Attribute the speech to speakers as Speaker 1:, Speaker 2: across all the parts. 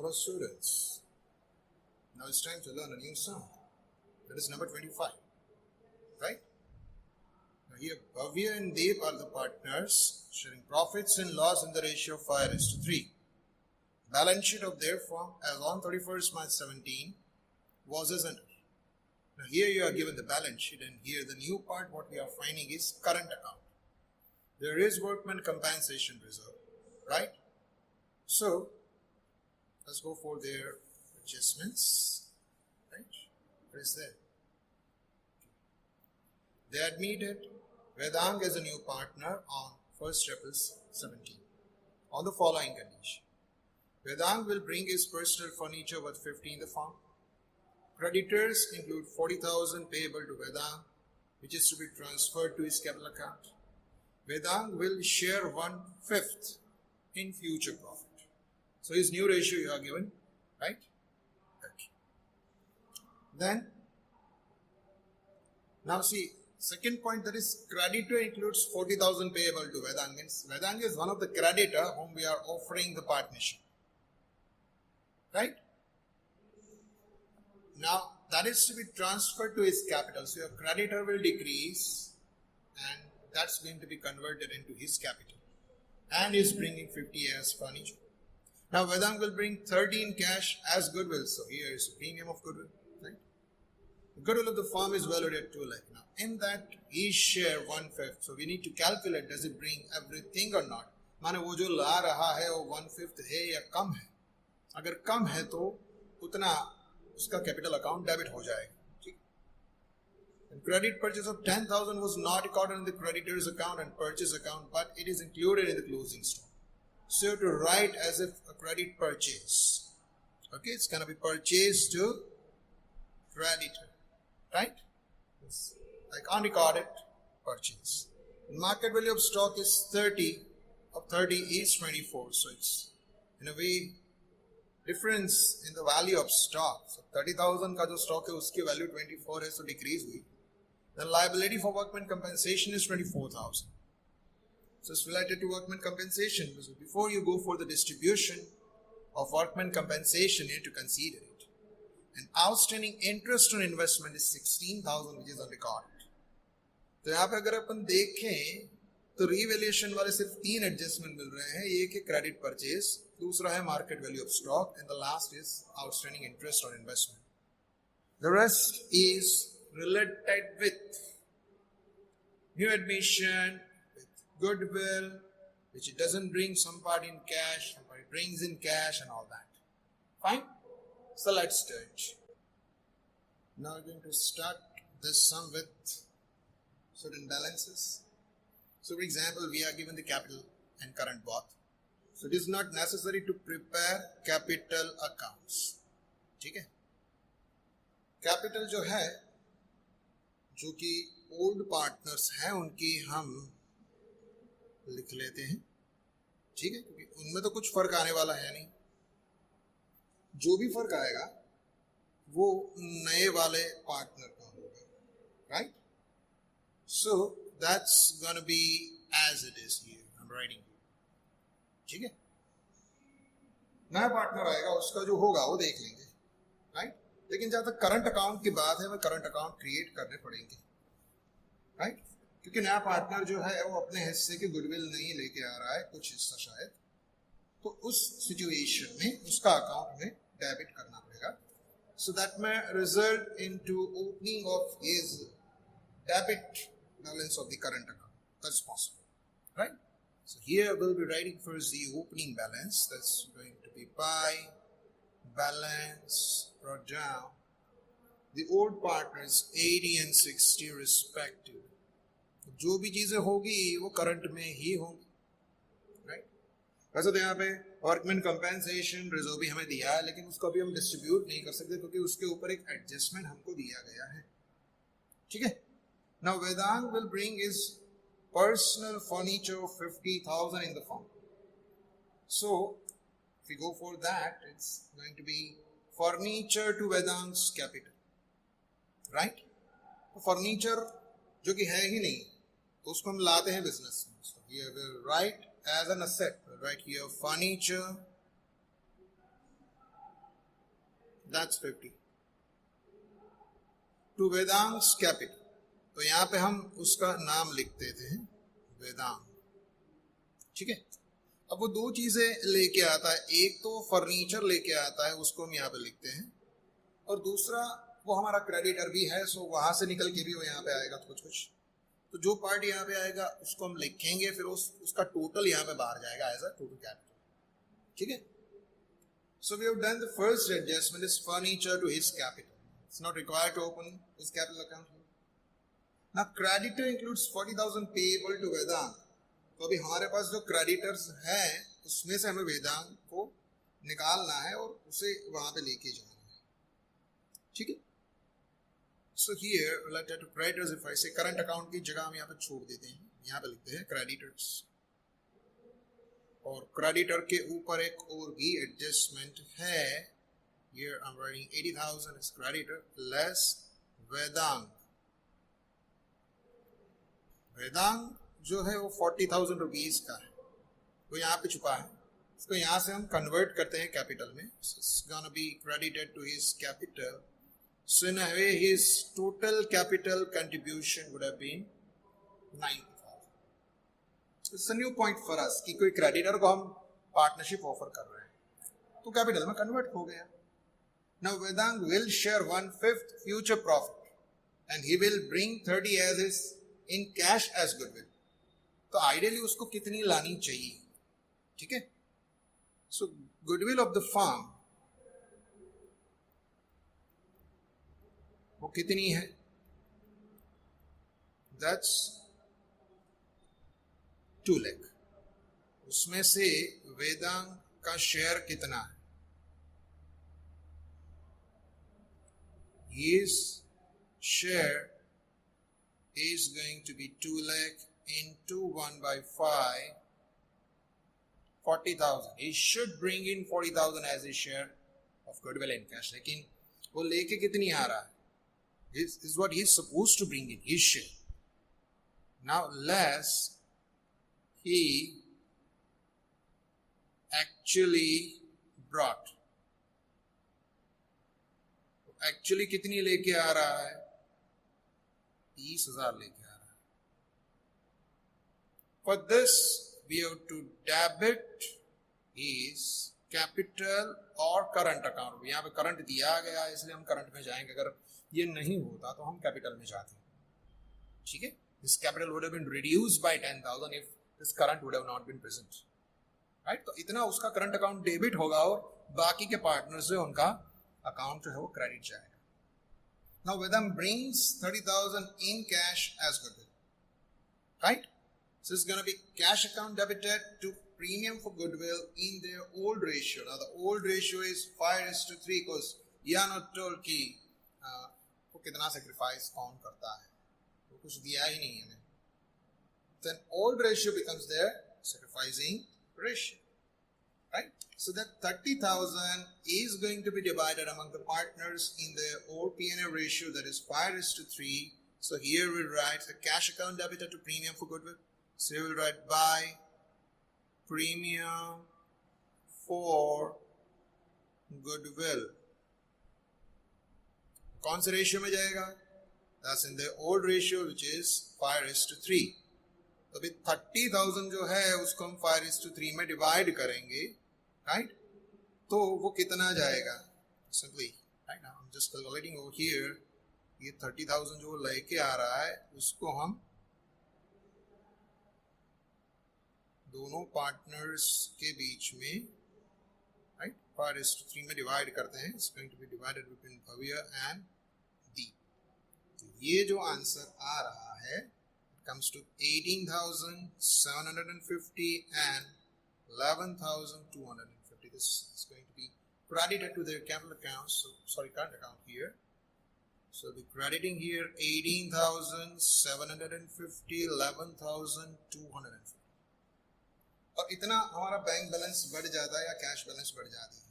Speaker 1: our students. Now it's time to learn a new song. That is number 25. Right? Now here, Bhavya and Dev are the partners, sharing profits and loss in the ratio of 5:3. Balance sheet of their firm as on 31st March 17 was as under. Now here you are given the balance sheet, and here the new part what we are finding is current account. There is workman compensation reserve, right? So let's go for their adjustments, right? What is there? They admitted Vedang as a new partner on 1st April 17 on the following condition. Vedang will bring his personal furniture worth 50 in the firm. Creditors include 40,000 payable to Vedang, which is to be transferred to his capital account. Vedang will share 1/5 in future profit. So his new ratio you are given, right? Okay. Then, now see, second point, that is creditor includes 40,000 payable to Vedang. Means Vedang is one of the creditor whom we are offering the partnership. Right? Now that is to be transferred to his capital. So your creditor will decrease and that's going to be converted into his capital. And is bringing 50 as furniture. Now Vedang will bring 30 in cash as goodwill. So here is a premium of goodwill. Right? The goodwill of the firm is valued at 2 lakh. Now in that he share 1/5. So we need to calculate, does it bring everything or not? माने वो जो ला रहा है वो 1/5 है या कम है? अगर कम है तो उतना उसका कैपिटल अकाउंट डेबिट हो जाएगा. ठीक. Credit purchase of 10,000 was not recorded in the creditor's account and purchase account, but it is included in the closing stock. So to write as if a credit purchase. Okay, it's gonna be purchased to creditor, right? Yes. Like unrecorded purchase. Market value of stock is 30. Of 30 is 24. So it's in a way difference in the value of stock. So 30,000 का जो stock है उसकी value 24 है, so decrease हुई. The liability for workman compensation is 24,000. So it's related to workman compensation. So before you go for the distribution of workman compensation, you need to consider it. And outstanding interest on investment is 16,000, which is unrecorded. तो यहाँ पे अगर अपन देखें तो revaluation वाले सिर्फ 3 adjustment मिल रहे हैं. एक है क्रेडिट परचेज, दूसरा है market value of stock, and the last is outstanding interest on investment. The rest is related with new admission, with goodwill, which it doesn't bring some part in cash, some part it brings in cash and all that. Fine? So let's do it. Now we're going to start this sum with certain balances. So for example, we are given the capital and current both. So it is not necessary to prepare capital accounts. ठीक है? Capital जो है, जो कि old partners हैं उनकी हम लिख लेते हैं. ठीक है, क्योंकि उनमें तो कुछ फर्क आने वाला है नहीं. जो भी फर्क आएगा वो नए वाले पार्टनर का होगा. Right? So that's gonna be as it is here. I am writing. ठीक है, नया पार्टनर आएगा उसका जो होगा वो देख लेंगे. राइट? लेकिन जहाँ तक करंट अकाउंट की बात है, हमें करंट अकाउंट क्रिएट करने पड़ेंगे. राइट? क्योंकि नया पार्टनर जो है वो अपने हिस्से की गुडविल नहीं लेके आ रहा है, कुछ हिस्सा शायद, तो उस सिचुएशन में उसका अकाउंट में डेबिट करना पड़ेगा. So that may result into opening of his debit balance of the current account. That's possible. Right? So here we'll be writing first the opening balance. That's going to be by balance brought down. The old partners 80 and 60 respective. जो भी चीजें होगी वो current में ही होंगी. Right? वैसे तो यहाँ पे वर्कमैन कंपेंसेशन रिजर्व भी हमें दिया है, लेकिन उसको अभी हम डिस्ट्रीब्यूट नहीं कर सकते क्योंकि उसके ऊपर एक एडजस्टमेंट हमको दिया गया है. ठीक है? Now Vedang will bring his personal furniture of 50,000 in the firm. So if we go for that, it's going to be furniture to Vedang's capital. Right? तो furniture जो कि है ही नहीं तो उसको हम लाते हैं बिजनेस में. So here we'll write as an asset. We'll write here furniture that's 50 to Vedansh capital. तो यहाँ पे हम उसका नाम लिखते थे वेदांग, ठीक है। अब वो दो चीजें लेके आता है, एक तो फर्नीचर लेके आता है, उसको हम यहाँ पे लिखते हैं, और दूसरा वो हमारा क्रेडिटर भी है, सो वहां से निकल के भी वो यहाँ पे आएगा कुछ कुछ। तो जो पार्ट यहाँ पे आएगा उसको हम लिखेंगे, फिर उसका टोटल यहाँ पे बाहर जाएगा एज अ टोटल कैपिटल, ठीक है। So we have done the first adjustment is furniture to his capital. It's not required to open his capital account here. Now creditor includes 40,000 payable to Vedant. तो अभी हमारे पास जो creditors हैं उसमें से हमें वेदांग को निकालना है और उसे वहां पे लेके जाना है, ठीक है। So here related to creditors, if I say current account की जगह हम यहाँ पे छोड़ देते हैं, यहाँ पे लिखते हैं creditors, और क्रेडिटर के ऊपर एक और भी एडजस्टमेंट है। Here I'm writing 80,000 is creditor less Vedang. Vedang जो है वो 40,000 रुपीज का है, वो यहाँ पे छुपा है, उसको यहाँ से हम कन्वर्ट करते हैं कैपिटल में। It's gonna be credited to his capital. So in a way his total capital contribution would have been 90,000. It's a new point for us कि कोई क्रेडिटर को हम पार्टनरशिप ऑफर कर रहे हैं तो कैपिटल में कन्वर्ट हो गया। Now Vedang will share 1/5 future profit and he will bring 30 as his in cash as goodwill. तो आइडियली उसको कितनी लानी चाहिए, ठीक है। सो गुडविल ऑफ द फर्म वो कितनी है, दैट्स 2 लाख। उसमें से वेदांग का शेयर कितना है, his share is going to be 2 lakh into 1/5, 40,000. He should bring in 40,000 as his share of goodwill and cash. लेकिन वो लेके कितनी आ रहा है, this is what he is supposed to bring in, his share. Now less he actually brought. Actually कितनी लेके आ रहा है, 30,000 लेके आ रहा है। For this we have to debit his capital और current account। यहाँ पे करंट दिया गया है इसलिए हम करंट में जाएंगे, अगर ये नहीं होता तो हम कैपिटल में जाते, ठीक है। This capital would have been reduced by 10,000 if this current would have not been present, right? तो इतना उसका करंट अकाउंट डेबिट होगा और बाकी के पार्टनर से उनका अकाउंट जो है वो क्रेडिट जाएगा। Now Vedam brings 30,000 in cash as goodwill, right? So it's going to be cash account debited to premium for goodwill in their old ratio. Now the old ratio is 5:3 because you are not told कि वो कितना sacrifice कौन करता है, वो कुछ दिया ही नहीं है। Then old ratio becomes their sacrificing ratio, right? So that 30,000 is going to be divided among the partners in their old P&L ratio, that is 5:3. So here we write the cash account debited to premium for goodwill. So we will write by premium for goodwill. कौन से ratio में जाएगा, that's in the old ratio which is 5:3. तो अभी 30,000 जो है उसको हम 5:3 में डिवाइड करेंगे, right? तो वो कितना जाएगा, simply right now I'm just calculating over here, ये 30,000 जो लेके आ रहा है उसको हम दोनों पार्टनर्स के बीच में, राइट, 5:3 में डिवाइड करते हैं। It's going to be divided between Bhavya and D. तो ये जो आंसर आ रहा है comes to 18,750 and 11,250. This is going to be credited to their capital account. So sorry, current account here. So the crediting here 18,750, 11,250. और इतना हमारा bank balance बढ़ जाता है या कैश बैलेंस बढ़ जाती है,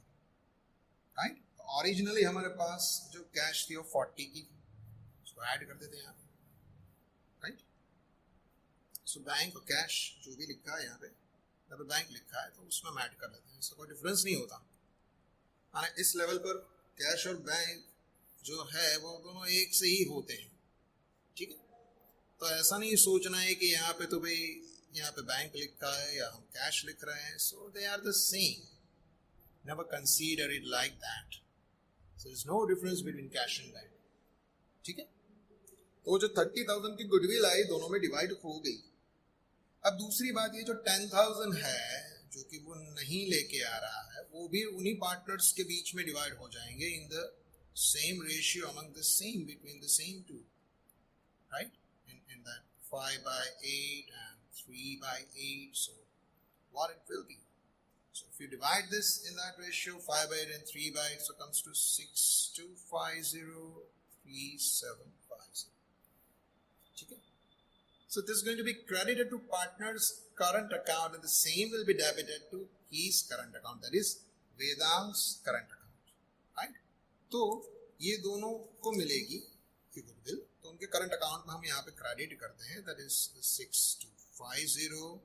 Speaker 1: राइट। ओरिजिनली हमारे पास जो कैश थी वो 40 की थी, उसको ऐड कर देते हैं यहाँ, राइट। सो बैंक और कैश जो भी लिखा है यहाँ पे बैंक लिखा है तो उसमें हम ऐड कर लेते हैं, इससे कोई डिफरेंस नहीं होता। इस लेवल पर कैश और बैंक जो है वो दोनों एक से ही होते हैं, ठीक है। तो ऐसा नहीं सोचना है कि यहाँ पे तो भाई यहाँ पे बैंक लिखा है या हम कैश लिख रहे हैं, so they are the same, never consider it like that, so there is no difference between cash and bank, ठीक है। तो जो 30,000 की गुडविल आई दोनों में डिवाइड हो गई। अब दूसरी बात ये जो 10,000 है जो कि वो नहीं लेके आ रहा है, वो भी उन्हीं पार्टनर्स के बीच में डिवाइड हो जाएंगे in the same ratio among the same between the same two, right, in that 5 by 8 and 3 by 8, so what it will be, so if you divide this in that ratio 5 by 8 and 3 by 8, so it comes to 62503750, ठीक है। So this is going to be credited to partner's current account and the same will be debited to his current account, that is Vedang's current account, right। तो ये दोनों को मिलेगी goodwill, तो उनके current account में हम यहाँ पे क्रेडिट करते हैं, दैट इज 6250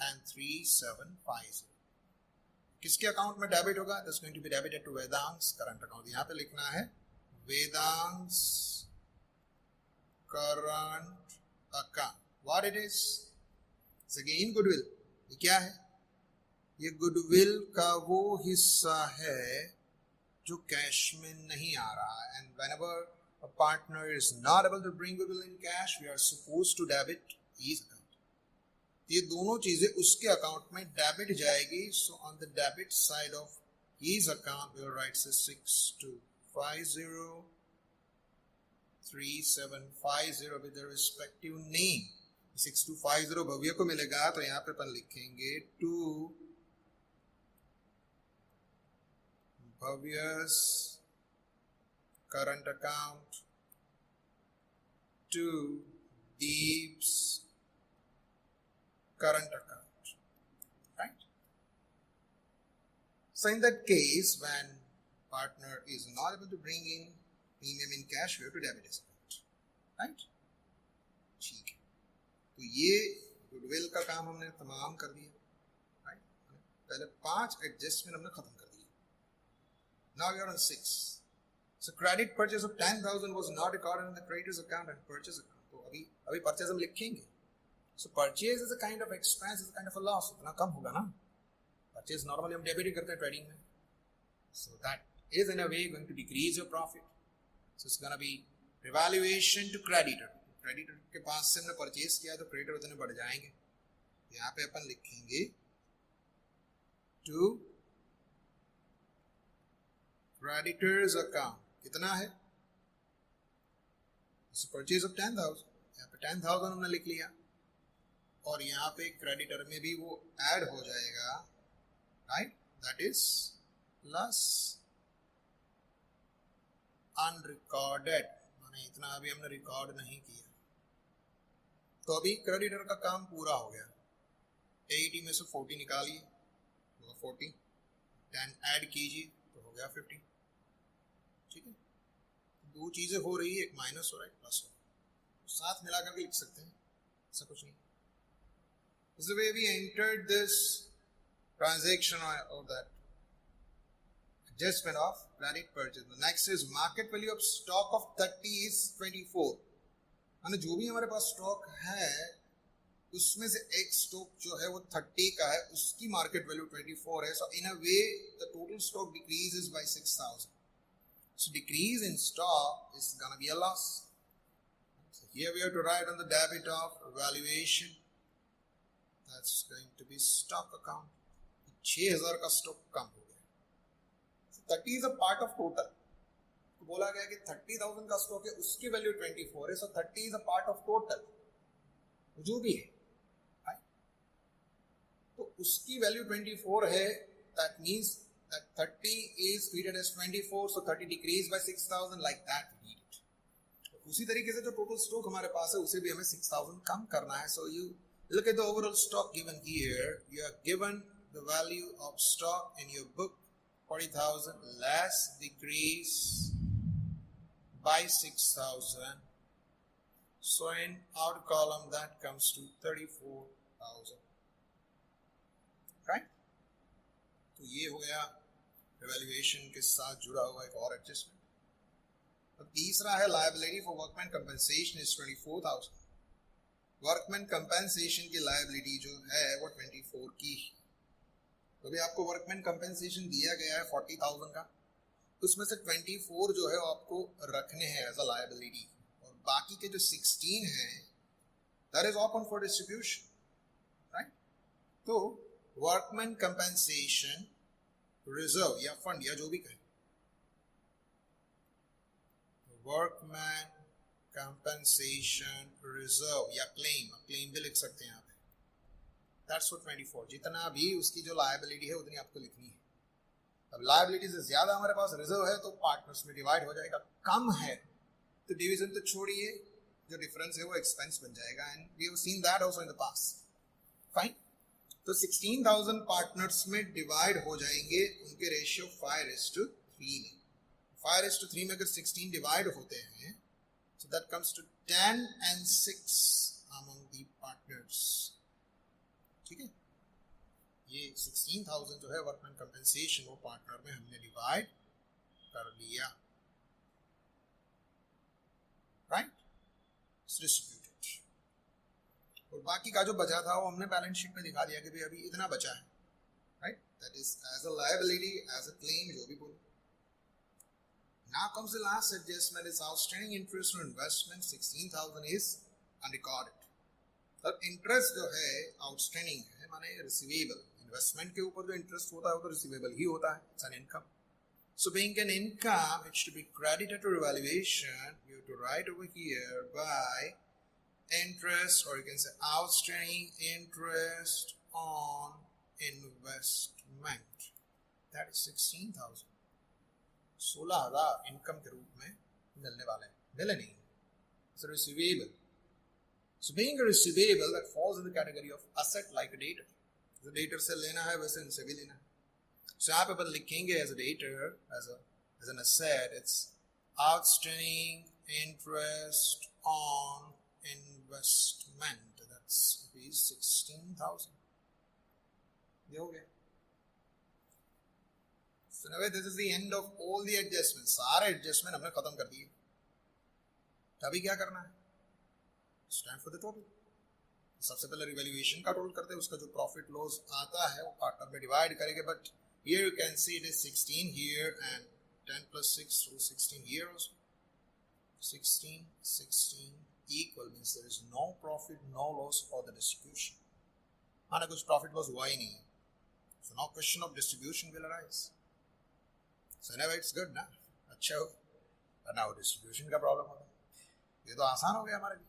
Speaker 1: and 3750। किसके अकाउंट में डेबिट होगा, that's going to be debited to Vedansh current account. यहाँ पे लिखना है Vedansh current account, what it is, again goodwill. ये क्या है, ये गुडविल का वो हिस्सा है जो कैश में नहीं आ रहा है, and whenever a partner is not able to bring goodwill in cash, we are supposed to debit his account। ये दोनों चीजें उसके अकाउंट में डेबिट जाएगी, so on the debit side of his account we will write 62503750 with the respective name। 6250 भव्य को मिलेगा, तो यहाँ पे अपन लिखेंगे to Bhavya's current account, to Deep's current account, right? So in that case, when partner is not able to bring in premium in cash, we have to debit his account, right? ठीक है, तो ये goodwill का काम हमने तमाम कर दिया, right? पहले 5 एडजस्टमेंट हमने खत्म कर दिया। Now we are on 6। So credit purchase of 10,000 was not recorded in the creditor's account and purchase account। तो अभी purchase हम लिखेंगे। So purchase is a kind of expense, is a kind of a loss। उतना कम होगा ना। Purchase normally हम debit ही करते हैं ट्रेडिंग में। So that is in a way going to decrease your profit। So it's gonna be revaluation to creditor। creditor के पास से हमने purchase किया तो creditor उतने बढ़ जाएंगे। यहाँ पे अपन लिखेंगे to creditor's account। कितना है, परचेज ऑफ 10,000, यहाँ पे 10,000 हमने लिख लिया, और यहाँ पे क्रेडिटर में भी वो ऐड हो जाएगा, right, that is plus unrecorded, माने इतना अभी हमने रिकॉर्ड नहीं किया। तो अभी क्रेडिटर का काम पूरा हो गया। 80 में से 40 निकालिए, 40, 10 ऐड कीजिए तो हो गया 50, ठीक है। दो चीजें हो रही है, एक माइनस हो रहा है, एक प्लस हो रहा है, तो साथ मिलाकर के लिख सकते हैं, ऐसा कुछ नहीं। This is the way we entered this transaction or that adjustment of credit purchase। The next is market value of stock of 30 is 24। माने जो भी हमारे पास स्टॉक है उसमें से एक स्टॉक जो है वो 30 का है, उसकी मार्केट वैल्यू 24 है। So in a way the total stock decreases by 6,000। So decrease in stock is gonna be a loss। So here we have to write on the debit of valuation, that's going to be stock account। 6,000 का stock कम हो गया। So 30 is a part of total। तो बोला गया कि 30,000 का stock है, उसकी वैल्यू 24 है। So 30 is a part of total, जो भी है, तो उसकी वैल्यू 24 है, that means that 30 is treated as 24, so 30 decreased by 6,000, like that we need it। तो उसी तरीके से जो टोटल स्टॉक हमारे पास है उसे भी हमें 6,000 कम करना है। So you look at the overall stock given here, you are given the value of stock in your book 40,000 less decrease by 6,000, so in out column that comes to 34,000, right? तो ये हो गया रिवैल्यूएशन के साथ जुड़ा हुआ एक और एडजस्टमेंट। अब तीसरा है liability for workman compensation is 24,000। Workman compensation की लायबिलिटी जो है वो 24 की। तो अभी आपको वर्कमैन कंपनसेशन दिया गया है 40,000 का, उसमें से 24 जो है वो आपको रखने हैं एज अ लायबिलिटी, और बाकी के जो 16 हैं that is open for distribution, right. तो वर्कमैन कंपनसेशन रिजर्व या फंड या जो भी कहें, वर्कमैन कंपनसेशन रिजर्व या क्लेम भी लिख सकते हैं आप, दैट्स फॉर 24। जितना भी उसकी जो लायबिलिटी है उतनी आपको लिखनी है। अब लायबिलिटी से ज्यादा हमारे पास रिजर्व है तो पार्टनर्स में डिवाइड हो जाएगा, कम है तो डिवीजन तो छोड़िए, जो डिफरेंस है वो एक्सपेंस बन जाएगा, and we have seen that also in the past. Fine, तो 16,000 पार्टनर्स में डिवाइड हो जाएंगे, उनके रेशियो 5:3 में। 5:3 में अगर 16 डिवाइड होते हैं so that comes to 10 and 6 among the partners, ठीक है। ये 16,000 जो है वर्कमैन कंपनसेशन वो पार्टनर में हमने डिवाइड कर लिया, राइट, डिस्ट्रीब्यूटेड। और बाकी का जो बचा था वो हमने बैलेंस शीट में दिखा दिया कि भाई अभी इतना बचा है, right, that is as a liability, as a claim, जो भी बोलो। Now comes the last adjustment, is outstanding interest on investment 16,000 is unrecorded। अब इंटरेस्ट जो है आउटस्टैंडिंग है, माने रिसीवेबल, इन्वेस्टमेंट के ऊपर जो इंटरेस्ट होता है वो तो रिसीवेबल ही होता है, it's an income. So being an income, it's to be credited to revaluation, you have to write over here by interest, or you can say outstanding interest on investment, that is 16,000। 16,000 income के रूप में मिलने वाले हैं, मिले नहीं, it's a receivable। So being a receivable, that falls in the category of asset like a debtor। जो debtor से लेना है वैसे इनसे भी लेना है। So यहाँ पे अपन लिखेंगे as a debtor, as an asset, it's outstanding interest on investment, that's rupees 16,000। ये हो गया। So now this is the end of all the adjustments, सारे adjustment हमने खत्म कर दिए। अभी क्या करना है? It's time for the total। सबसे पहले रिवैल्यूएशन का टोटल करते हैं, उसका जो प्रॉफिट लॉस आता है वो पार्टनर में डिवाइड करेंगे, but here you can see it is 16 here and 10 plus 6 so 16 here also। 16 equal means there is no profit, no loss for the distribution। माना कुछ प्रॉफिट लॉस हुआ ही नहीं, so now question of distribution will arise। So anyway it's good ना, अच्छा हो, but now distribution का problem होगा। ये तो आसान हो गया हमारे लिए,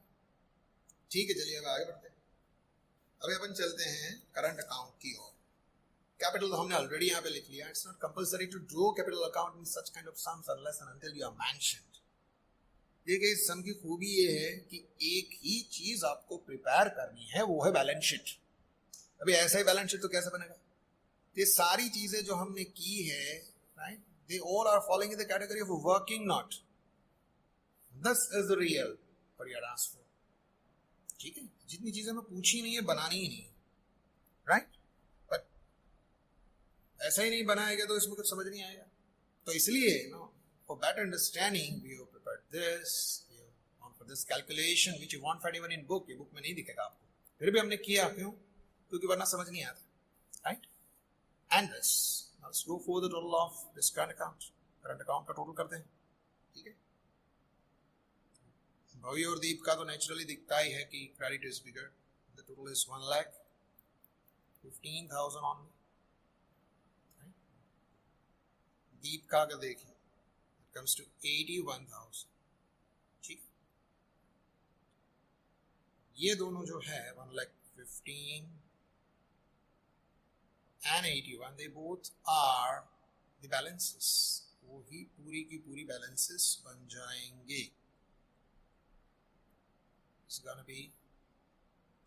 Speaker 1: ठीक है। चलिए अब आगे बढ़ते हैं। अभी अपन चलते हैं करंट अकाउंट की ओर। कैपिटल तो हमने ऑलरेडी यहाँ पे लिख लिया, it's not compulsory to draw capital account in such kind of sums unless and until you are mentioned. देखिए इस सम की खूबी ये है कि एक ही चीज आपको प्रिपेयर करनी है, वो है बैलेंस शीट। अभी ऐसा ही बैलेंस शीट तो कैसे बनेगा? ये सारी चीजें जो हमने की है, right, they all are following in the category of working note. This is the real for your ask for, ठीक है। जितनी चीजें मैं पूछी नहीं है बनानी ही नहीं, राइट, बट ऐसा ही नहीं बनाएगा तो इसमें कुछ समझ नहीं आएगा। तो इसलिए no, for better understanding we have prepared this, we have gone for this calculation which you won't find even in book. ये बुक में नहीं दिखेगा आपको, फिर भी हमने किया, क्यों? क्योंकि वरना समझ नहीं आता, right. And this, now let's go for the total of this current account. Current account का टोटल करते हैं, ठीक है। भवी और दीप का तो नेचुरली दिखता ही है कि credit is bigger, the total is 1,15,000 only. Deep का अगर देखें इट कम्स टू 81,000, ठीक। ये दोनों जो है 1,15,000 and 81, they both are the balances। वो ही पूरी की पूरी बैलेंसेस बन जाएंगे। It's gonna be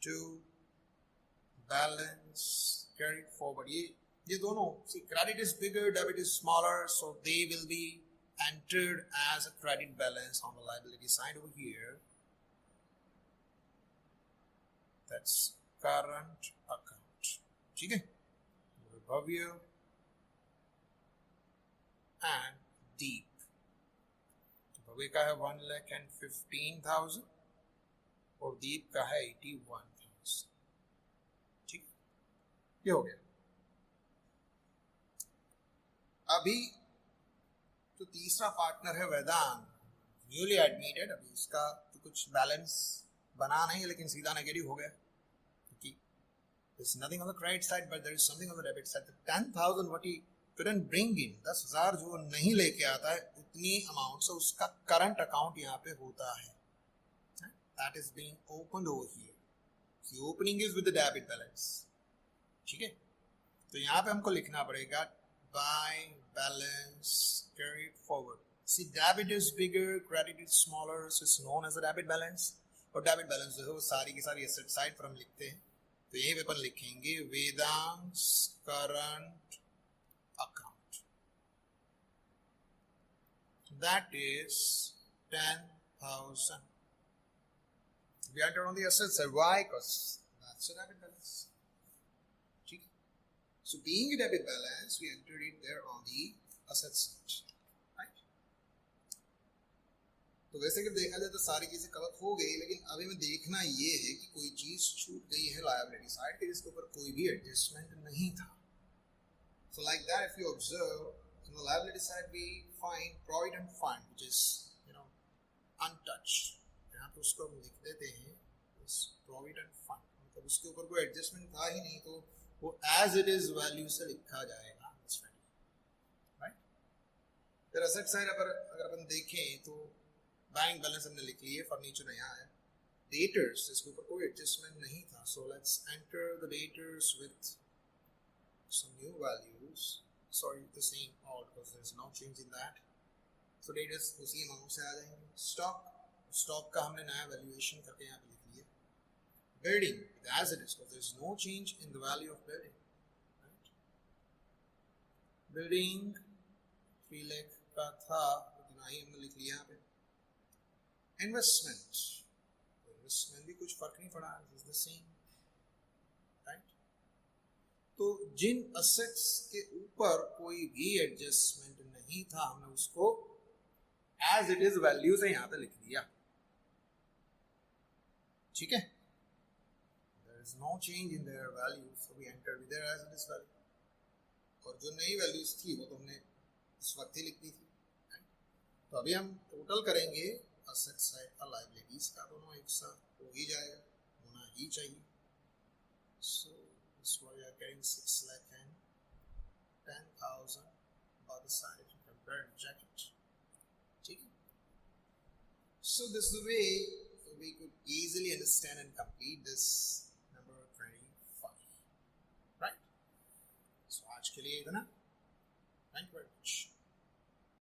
Speaker 1: to balance carried forward। ये दोनों, see, credit is bigger, debit is smaller, so they will be entered as a credit balance on the liability side over here। That's current account, ठीक है। भव्य and deep. भव्य का है 1,15,000 और दीप का है 81,000. ठीक, ये हो गया. अभी जो तीसरा पार्टनर है वेदांत, न्यूली एडमिटेड, अभी इसका तो कुछ बैलेंस बना नहीं, लेकिन सीधा नेगेटिव हो गया. There's nothing on the credit side, but there is something on the debit side. The 10,000 what he couldn't bring in, 10,000 जो नहीं लेके आता है उतनी अमाउंट से उसका करंट अकाउंट यहाँ पे होता है. That is being opened over here. The opening is with the debit balance. ठीक है, तो यहाँ पे हमको लिखना पड़ेगा by balance carried forward. See, debit is bigger, credit is smaller, so it's known as a debit balance. और debit balance जो है वो सारी की सारी asset side पर हम लिखते हैं. तो यही पे अपन लिखेंगे Vedansh current account. That is 10,000. We entered on the asset side. Why? Because that's a debit balance. So being a debit balance, we entered it there on the asset side. Right? तो वैसे कि देखा जाए तो सारी चीजें कवर हो गई, लेकिन अभी में देखना ये है कि कोई चीज छूट गई है लायबिलिटी साइड के जिसके ऊपर कोई भी एडजस्टमेंट नहीं था. So like that, if you observe on the liability side, we find provident fund, which is untouched. यहाँ पे उसको हम लिख देते हैं provident fund. मतलब उसके ऊपर कोई एडजस्टमेंट था ही नहीं, तो वो as it is वैल्यू से लिखा जाएगा. राइट. फिर असेट साइड अगर अपन देखें तो बैंक बैलेंस हमने लिख लिए, फर्नीचर नया है. डेटर्स, इसके ऊपर कोई एडजस्टमेंट नहीं था, so let's enter the debtors with some new values. Sorry, the same all because there is no change in that. So debtors उसी अमाउंट से आ जाएंगे. स्टॉक का हमने नया वैल्यूएशन करके यहाँ पे लिख लिया. Building as it is, because there is no change in the value of building. Right? Building 3 lakh का था, उतना ही हमने लिख लिया यहाँ पे. Investment भी कुछ फर्क नहीं पड़ा, is the same. Right? तो जिन assets के ऊपर कोई भी एडजस्टमेंट नहीं था, हमने उसको as it is वैल्यू से यहाँ पे लिख दिया. ठीक है, no change in their value, so we entered with their as it is value. और जो नई वैल्यूज थी वो तो हमने इस वक्त ही लिख दी थी. तो अभी हम टोटल करेंगे असेट साइड का लायबिलिटीज का, दोनों एक साथ हो ही जाएगा, होना ही चाहिए. So this way we are getting 6 lakh and 10,000 by the side if you compare and check it. ठीक है. So this is the way we could easily understand and complete this number 25. Right? So आज के लिए इतना.